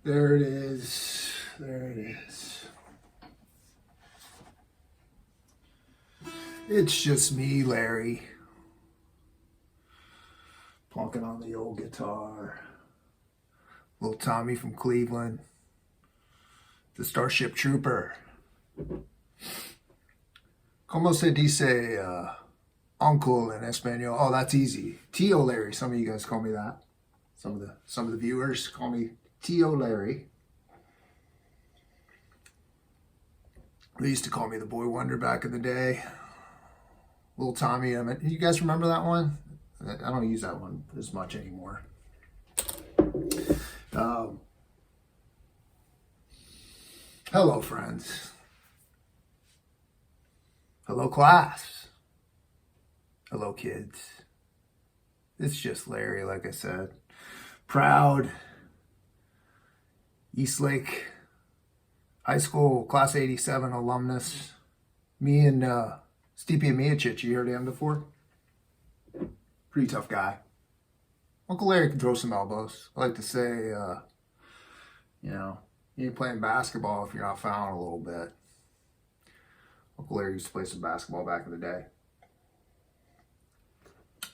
There it is. There it is. It's just me, Larry, plunking on the old guitar. Little Tommy from Cleveland, the Starship Trooper. Como se dice uncle in Espanol? Oh, that's easy. Tio Larry. Some of you guys call me that. Some of the viewers call me Tio Larry. They used to call me the Boy Wonder back in the day. Little Tommy. You guys remember that one? I don't use that one as much anymore. Hello, friends. Hello, class. Hello, kids. It's just Larry, like I said. Proud Eastlake High School Class 87 alumnus. Me and Stipe Miocic, you heard him before? Pretty tough guy. Uncle Larry can throw some elbows. I like to say, you ain't playing basketball if you're not fouling a little bit. Uncle Larry used to play some basketball back in the day.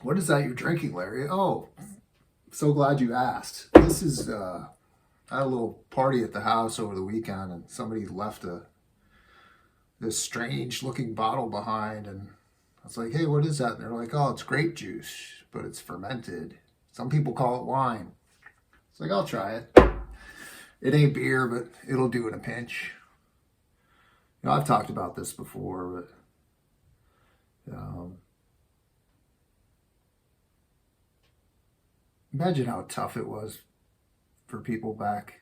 What is that you're drinking, Larry? Oh, so glad you asked. This is, I had a little party at the house over the weekend, and somebody left this strange looking bottle behind, and I was like, hey, what is that? And they're like, oh, it's grape juice, but it's fermented. Some people call it wine. It's like, I'll try it. It ain't beer, but it'll do in a pinch. I've talked about this before, but imagine how tough it was for people back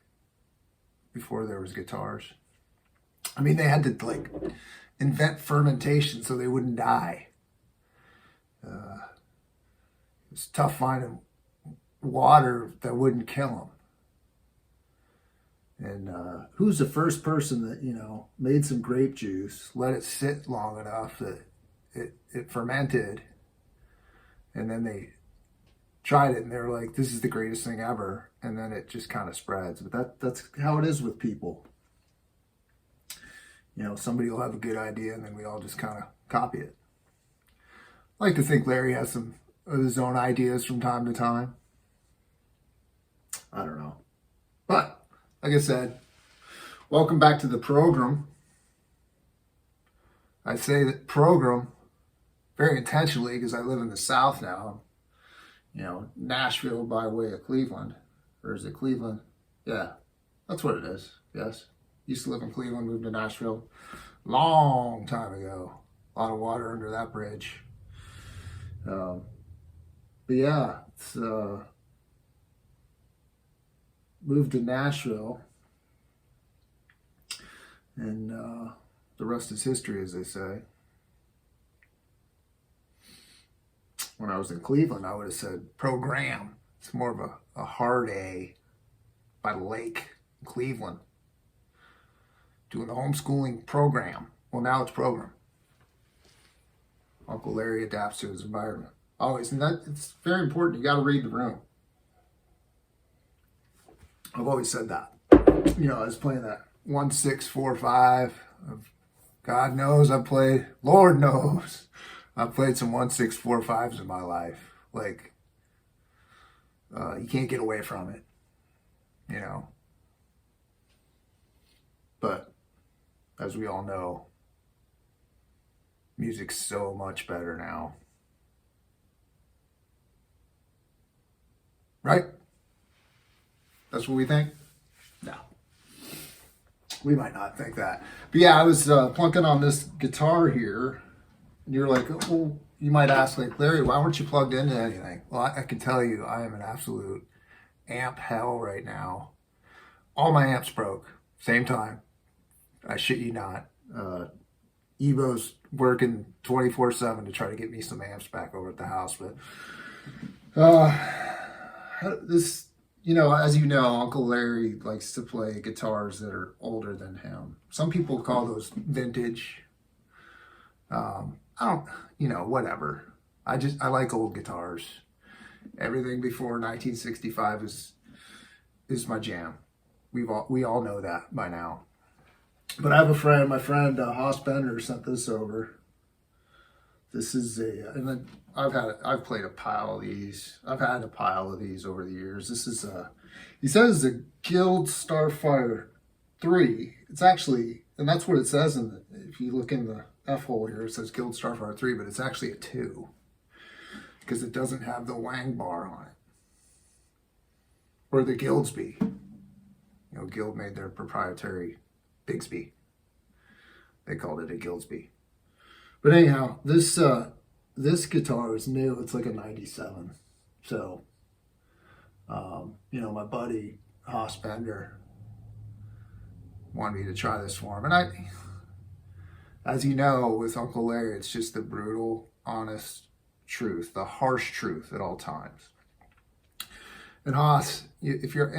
before there was guitars. I mean, they had to invent fermentation so they wouldn't die. It's tough finding water that wouldn't kill them. And who's the first person that, made some grape juice, let it sit long enough that it fermented, and then they tried it and they're like, this is the greatest thing ever, and then it just kind of spreads. But that's how it is with people. Somebody will have a good idea and then we all just kind of copy it. I like to think Larry has some of his own ideas from time to time. I don't know. But, like I said, welcome back to the program. I say that program very intentionally because I live in the South now. Nashville by way of Cleveland. Or is it Cleveland? Yeah, that's what it is. Yes. Used to live in Cleveland, moved to Nashville long time ago. A lot of water under that bridge. But yeah, it's moved to Nashville, and the rest is history, as they say. When I was in Cleveland, I would have said program. It's more of a hard A by the lake in Cleveland. Doing the homeschooling program. Well, now it's program. Uncle Larry adapts to his environment. Always, and it's very important. You got to read the room. I've always said that. I was playing that 1-6-4-5. God knows Lord knows, I've played some 1-6-4-5s in my life. You can't get away from it, But as we all know, music's so much better now. Right? That's what we think? No. We might not think that. But yeah, I was plunking on this guitar here, and you're like, well, you might ask, Larry, why weren't you plugged into anything? Well, I can tell you, I am an absolute amp hell right now. All my amps broke, same time. I shit you not. Evo's working 24/7 to try to get me some amps back over at the house. But this, as you know, Uncle Larry likes to play guitars that are older than him. Some people call those vintage. I don't, whatever. I like old guitars. Everything before 1965 is my jam. We all know that by now. But I have a friend, my friend Haas Bender sent this over. This is and then I've played a pile of these. I've had a pile of these over the years. This is he says a Guild Starfire 3. It's actually, and that's what it says if you look in the F hole here, it says Guild Starfire 3, but it's actually a 2 because it doesn't have the Wang bar on it. Or the Guildsby. Guild made their proprietary Bigsby. They called it a Guildsby. But anyhow, this guitar is new. It's like a 97. So, my buddy Haas Bender wanted me to try this for him. And as you know, with Uncle Larry, it's just the brutal, honest truth, the harsh truth at all times. And Haas, if you're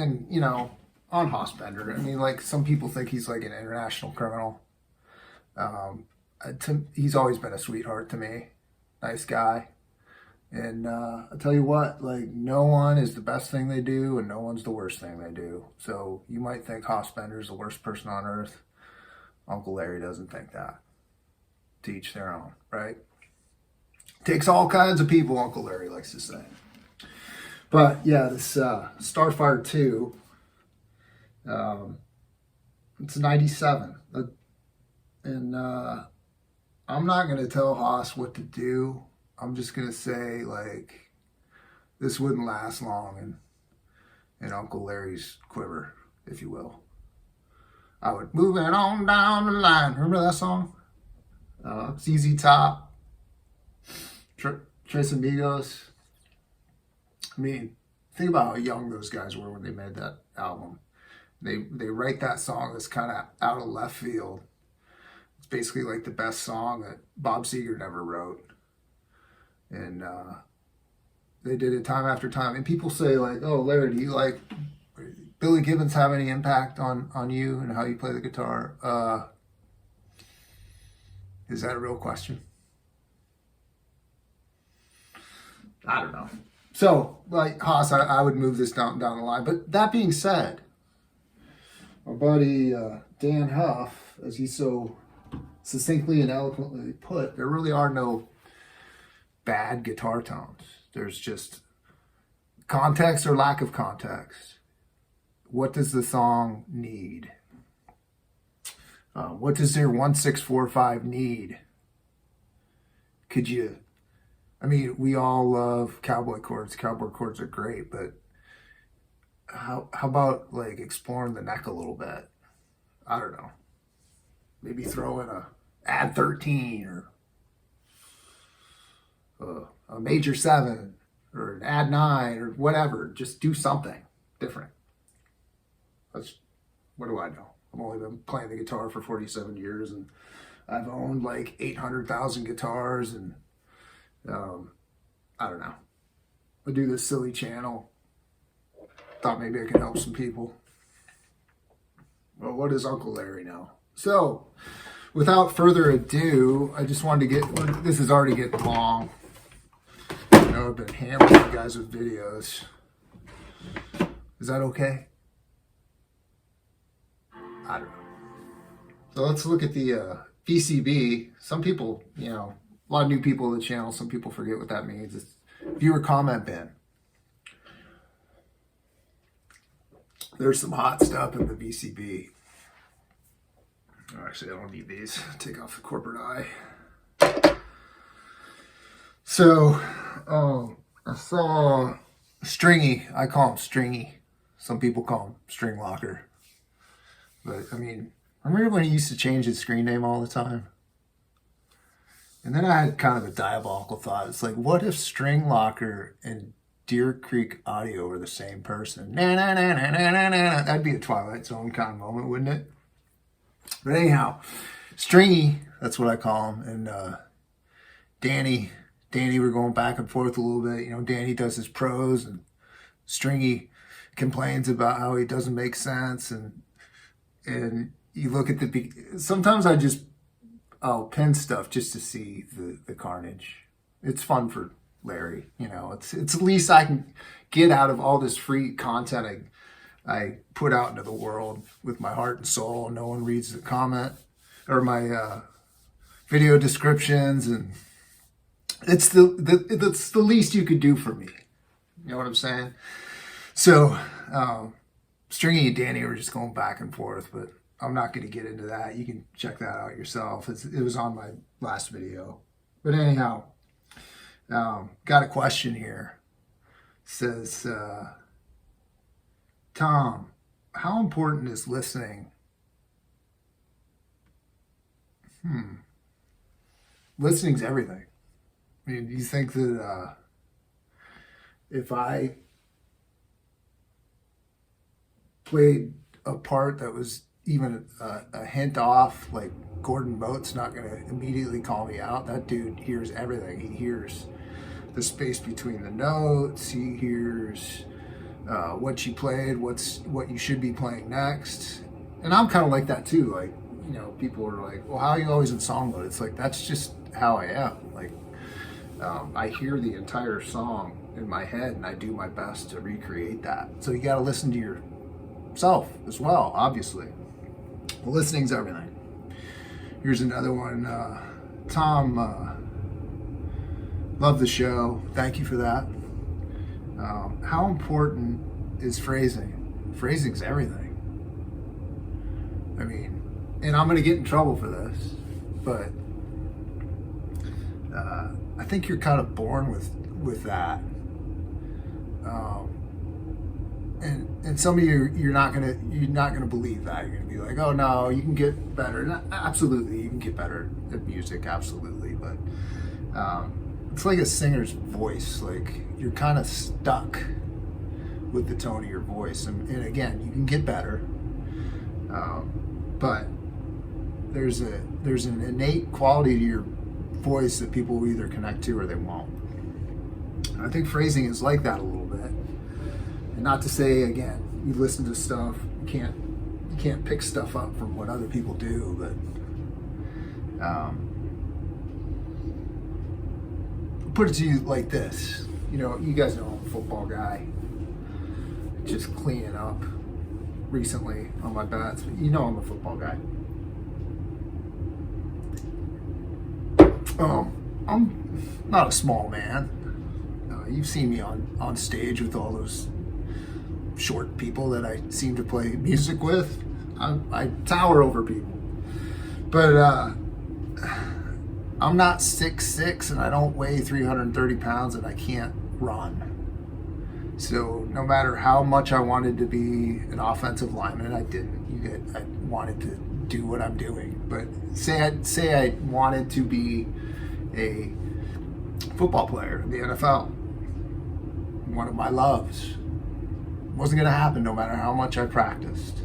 on Haas Bender, I mean, like, some people think he's like an international criminal. He's always been a sweetheart to me. Nice guy. And I'll tell you what, like, no one is the best thing they do and no one's the worst thing they do. So you might think Haas Bender's the worst person on earth. Uncle Larry doesn't think that. To each their own, right? Takes all kinds of people, Uncle Larry likes to say. But yeah, this Starfire 2, it's 97. And I'm not going to tell Haas what to do. I'm just going to say, like, this wouldn't last long in Uncle Larry's quiver, if you will. I would move it on down the line. Remember that song? ZZ Top, Tres Amigos. I mean, think about how young those guys were when they made that album. They write that song that's kind of out of left field. It's basically like the best song that Bob Seger never wrote. And they did it time after time. And people say, like, oh, Larry, do you like Billy Gibbons have any impact on you and how you play the guitar? Is that a real question? I don't know. So, like Haas, I would move this down the line. But that being said, our buddy Dan Huff, as he so succinctly and eloquently put, there really are no bad guitar tones. There's just context or lack of context. What does the song need? What does their 1645 need? We all love cowboy chords. Cowboy chords are great, but how about, like, exploring the neck a little bit? I don't know. Maybe throw in a add 13 or a major 7 or an add 9 or whatever. Just do something different. What do I know? I've only been playing the guitar for 47 years and I've owned like 800,000 guitars and I don't know. I do this silly channel. Thought maybe I could help some people. Well, what does Uncle Larry know? So, without further ado, I just wanted to this is already getting long. I know I've been hammering you guys with videos. Is that okay? I don't know. So let's look at the VCB. Some people, a lot of new people to the channel, some people forget what that means. It's viewer comment bin. There's some hot stuff in the VCB. Oh, actually, I don't need these. Take off the corporate eye. So, I saw Stringy. I call him Stringy. Some people call him String Locker. But, remember when he used to change his screen name all the time? And then I had kind of a diabolical thought. It's like, what if String Locker and Deer Creek Audio were the same person? That'd be a Twilight Zone kind of moment, wouldn't it? But anyhow, Stringy, that's what I call him. And Danny, we're going back and forth a little bit. Danny does his prose and Stringy complains about how he doesn't make sense. And you look at sometimes I'll pin stuff just to see the carnage. It's fun for Larry, it's the least I can get out of all this free content I put out into the world with my heart and soul. No one reads the comment or my video descriptions, and it's the least you could do for me. You know what I'm saying? So, Stringy and Danny were just going back and forth, but I'm not going to get into that. You can check that out yourself. It was on my last video. But anyhow, got a question here. It says, Tom, how important is listening? Listening's everything. I mean, do you think that if I played a part that was even a hint off, like Gordon Boat's not going to immediately call me out? That dude hears everything. He hears the space between the notes. He hears what you played, what you should be playing next. And I'm kind of like that too. Like, you know, people are like, well, how are you always in song mode? It's like, that's just how I am. Like, I hear the entire song in my head and I do my best to recreate that. So you got to listen to yourself as well, obviously. Well, listening's everything. Here's another one. Tom, love the show. Thank you for that. How important is phrasing? Phrasing's everything. I mean, and I'm going to get in trouble for this, but I think you're kind of born with that. And some of you, you're not gonna believe that. You're gonna be like, oh no, you can get better. And absolutely, you can get better at music, absolutely. But it's like a singer's voice. Like, you're kind of stuck with the tone of your voice. And again, you can get better, but there's an innate quality to your voice that people will either connect to or they won't. And I think phrasing is like that a little bit. And not to say, again, you listen to stuff, you can't pick stuff up from what other people do, but put it to you like this. You know, you guys know I'm a football guy. Just cleaning up recently on my bats. You know I'm a football guy. I'm not a small man. You've seen me on stage with all those short people that I seem to play music with. I tower over people. But I'm not 6'6", and I don't weigh 330 pounds, and I can't run. So no matter how much I wanted to be an offensive lineman, I didn't. I wanted to do what I'm doing. But say I wanted to be a football player in the NFL, one of my loves. Wasn't going to happen no matter how much I practiced.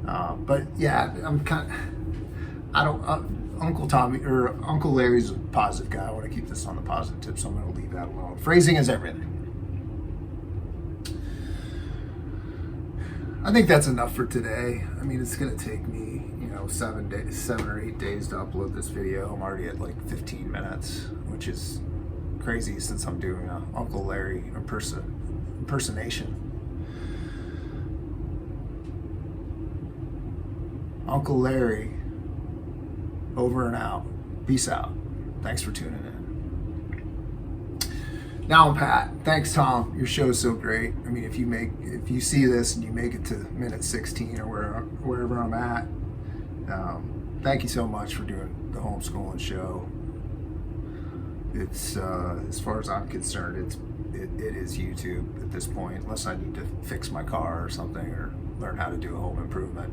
But yeah, Uncle Tommy or Uncle Larry's a positive guy. I want to keep this on the positive tip, so I'm going to leave that alone. Phrasing is everything. I think that's enough for today. I mean, it's going to take me, 7 or 8 days to upload this video. I'm already at like 15 minutes, which is crazy since I'm doing a Uncle Larry impersonation. Uncle Larry, over and out. Peace out. Thanks for tuning in. Now I'm Pat. Thanks, Tom. Your show is so great. I mean, if you see this and you make it to minute 16 or wherever I'm at, thank you so much for doing the homeschooling show. It's as far as I'm concerned, it is YouTube at this point, unless I need to fix my car or something or learn how to do a home improvement.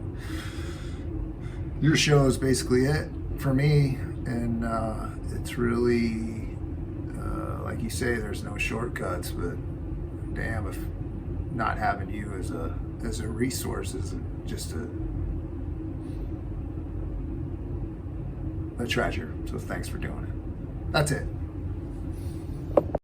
Your show is basically it for me, and it's really like you say, there's no shortcuts, but damn if not having you as a resource is just a treasure. So thanks for doing it. That's it.